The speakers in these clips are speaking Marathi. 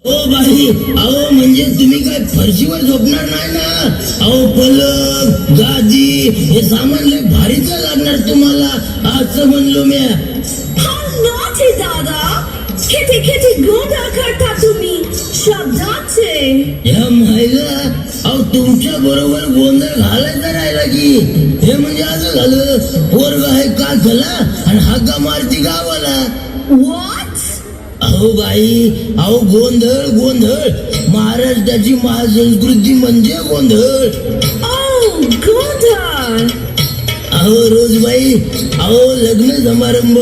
ओ बाई, अहो म्हणजे तुम्ही काय फरशीवर झोपणार नाही ना? अहो पलंग गादी हे सामान लय भारीच लागणार तुम्हाला, असं म्हणलो मी. How naughty, दादा. किती गोंधळ करता तुम्ही शब्दाचे. या महिला, अहो तुमच्या बरोबर गोंधळ घालायचा राहिला की. हे म्हणजे असं झालं, पोरग आहे का झाला आणि हाका मारती गावाला. What? अहो बाई, अहो गोंधळ गोंधळ, महाराष्ट्राची महासंस्कृती म्हणजे गोंधळ. Oh, गोंधळ. अहो रोजबाई, अहो लग्न समारंभ,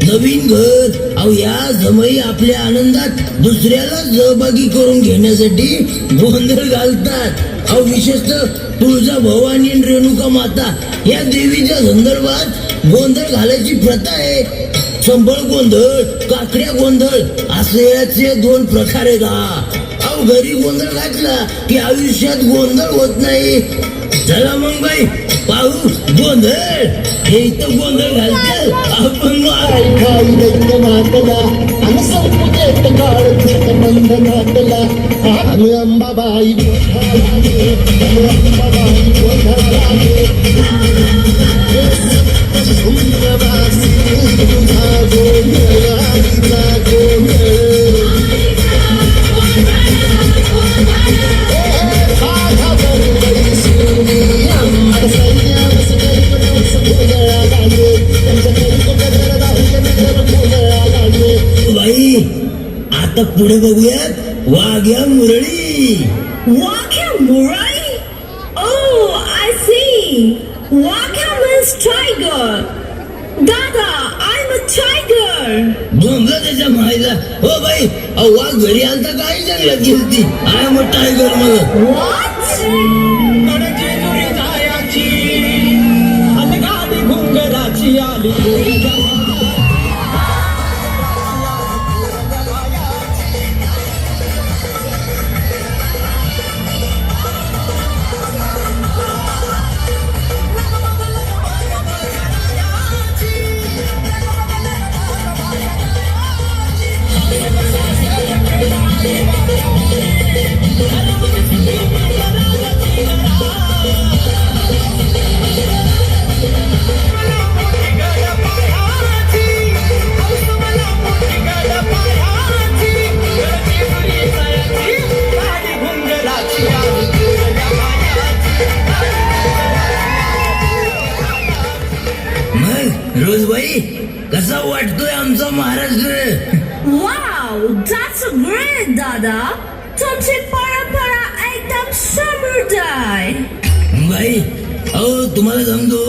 नवीन घर, अहो या समयी आपल्या आनंदात दुसऱ्याला सहभागी करून घेण्यासाठी गोंधळ घालतात. अहो विशेषतः तुळजा भवानी आणि रेणुका माता या देवीच्या संदर्भात गोंधळ घालायची प्रथा आहे. संबळ गोंधळ, काकड्या गोंधळ असे याचे दोन प्रकार आहेत. अहो घरी गोंधळ घातला की आयुष्यात गोंधळ होत नाही. चला मग बाई पाहू गोंधळ. हे इथं गोंधळ घालते आपण अंबाबाई बाई, आता पुढे बघूयात वाघ्या मुरळी. वाघ्या मुरळी? Oh, I see. वाघ्या means tiger. दादा, I'm a tiger. डोंगर त्याच्या मायला. हो बाई, अहो वाघ घरी आलता काही जंगलात गेलती. आय मग टायगर मला. What? जेजुरी जायाची आणि गाडी घुंगराची आली. मग रोजबाई, कसा वाटतोय आमचा महाराष्ट्र? Wow, that's great, दादा. तुमची परंपरा एकदम समृद्ध आहे. बाई, अहो तुम्हाला सांगतो,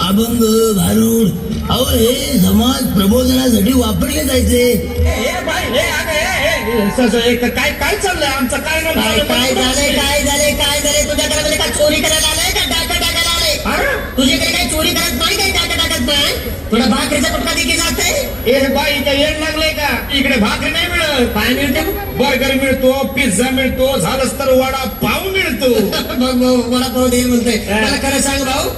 अभंग भारूड, अहो हे समाज प्रबोधनासाठी वापरले जायचे. काय काय चाललंय आमचं? काय काय झालंय तुझ्या घरामध्ये काय चोरी करायला आलाय का डाका टाकायला आलाय? तुझ्याकडे काही चोरी करत नाही, काही डाका टाकत नाही. थोडा भाकरीचा कुठला देखील जातंय. ए बाई, काय येड लागलंय का? इकडे भाकरी नाही मिळत. काय मिळते? बर्गर मिळतो, पिझ्झा मिळतो, झालंच तर वडा पाव मिळतो. वडापाव देईल म्हणतोय. मला खरं सांग भाऊ,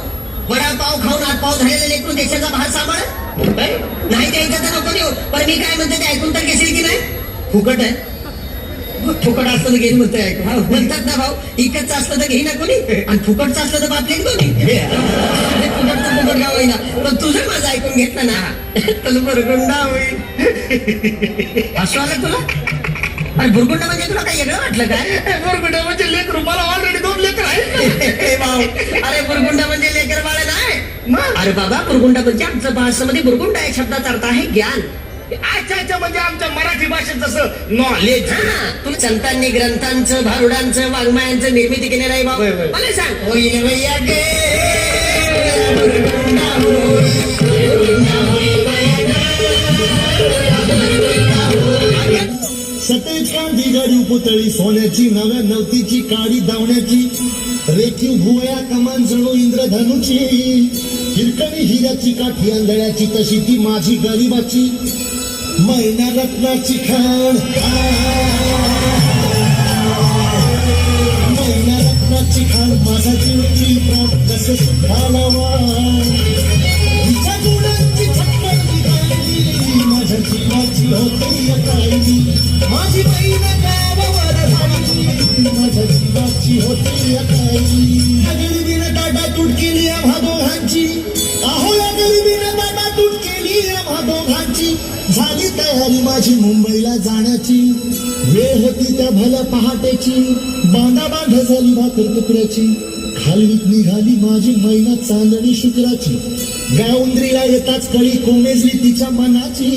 वडापाव खाऊन हातपाव झालेले लेकरून देशाचा भार सांभाळ. नाही द्यायचं तर नको देऊ, पण मी काय म्हणते ते ऐकून तर घेशील की नाही? फुकट आहे. फुकट असलं तर घेईन म्हणतोय. ऐकू म्हणतात ना भाऊ, इकडचं असलं तर घेईन कोणी आणि फुकटचं असलं तर बापलेन कोणी. फुकटचं फुकट गाव होईना, पण तुझं माझं ऐकून घेतलं ना तर बुरगुंडा होईल. असं आलं तुला? अरे बुरगुंडा म्हणजे तुला काही वेगळं वाटलं काय? बुरगुंडा म्हणजे लेकरू, मला ऑलरेडी 2 लेकर आहेत. भाऊ, अरे बुरगुंडा म्हणजे लेकर बाळ नाही. अरे बाबा, बुरगुंडा म्हणजे आमचं भाषेमध्ये बुरगुंडा या शब्दाचा अर्थ आहे ज्ञान. अच्छा, म्हणजे आमच्या मराठी भाषेत जसं नॉलेज. तुम्ही संतांनी ग्रंथांचं, भारुडांचं, वाङ्मयांचं निर्मिती केलेलं आहे भाऊ. मला सांग, होईल भैया गे सतेज कांदी गाडी पुतळी सोन्याची, नव्या नवतीची काडी धावण्याची, रेखीव भुवया कमान जणू इंद्रधनुची, हिरकणी हिऱ्याची काठी आंधळ्याची, तशी ती माझी गरीबाची मैना रत्नाची खाण. मैना रत्नाची खाण माझा जीवची प्राण कसं सुखाला तिच्या गुणांची छप्पन माझ्या जीवाची होती काही माझी बहीण गावावर झाली माझ्या जीवाची होती अकाई या गरिबीनं टाटा तूट केली आम्हा दोघांची अहो या गरिबीनं टाटा तूट केली आम्हा दोघांची झाली तयारी माझी मुंबईला जाण्याची वेळ होती त्या भल्या पहाटेची बांधा झाली भाकर तुकड्याची खालवीत निघाली माझी मैना चांदणी शुक्राची गावंद्रीला येताच कळी कोमेजली तिच्या मनाची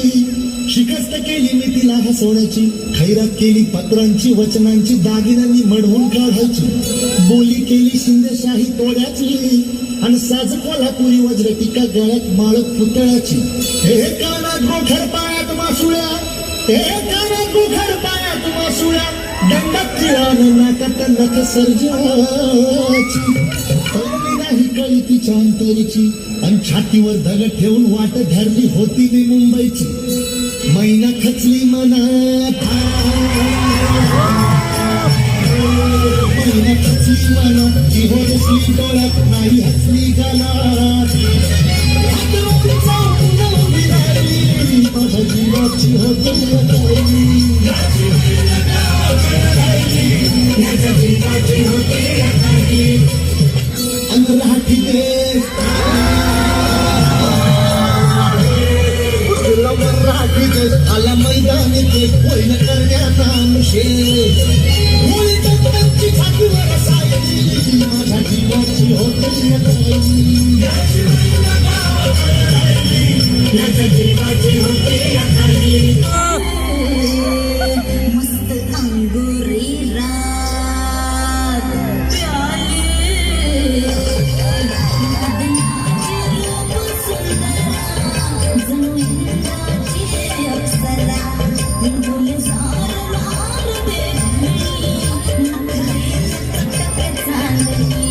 शिकस्त केली मी तिला हसवण्याची खैरात केली पत्रांची वचनांची दागिन्यांनी मढवून काढायची बोली केली शिंदेशाही तोड्याची आणि साज कोल्हापुरी वज्रटिका गळ्यात माळत पुतळ्याची हे कानात गोखर पायात मासुळ्या हे कानात गोखर पायात मासुळ्या दंडात चिळान नाकात नख सर्जाची कळली नाही कळी तिच्या अंतरीची आणि छातीवर दगड ठेवून वाट धरली होती मी मुंबईची मैना खचली मनात मैना खचली मनात ती होरसली डोळ्यात नाही हसली गालात हातरून जाऊन उभी राहिली माझ्या जीवाची होती अकाई अंगराठी दे मराठी देश आला मैदानी ते होईल करण्याचा निषेध होळी तत्वांची छातीवर सायली माझ्या जीवाची होती मस्त अंगुरी रात प्याले बदनाची रूप सुंदरा जणू इंद्राची अप्सरा गुलजार लाल देखणी नखरे टपके चांदणी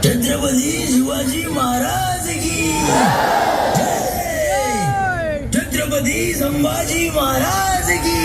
छत्रपती शिवाजी महाराज की जय. छत्रपती संभाजी महाराज की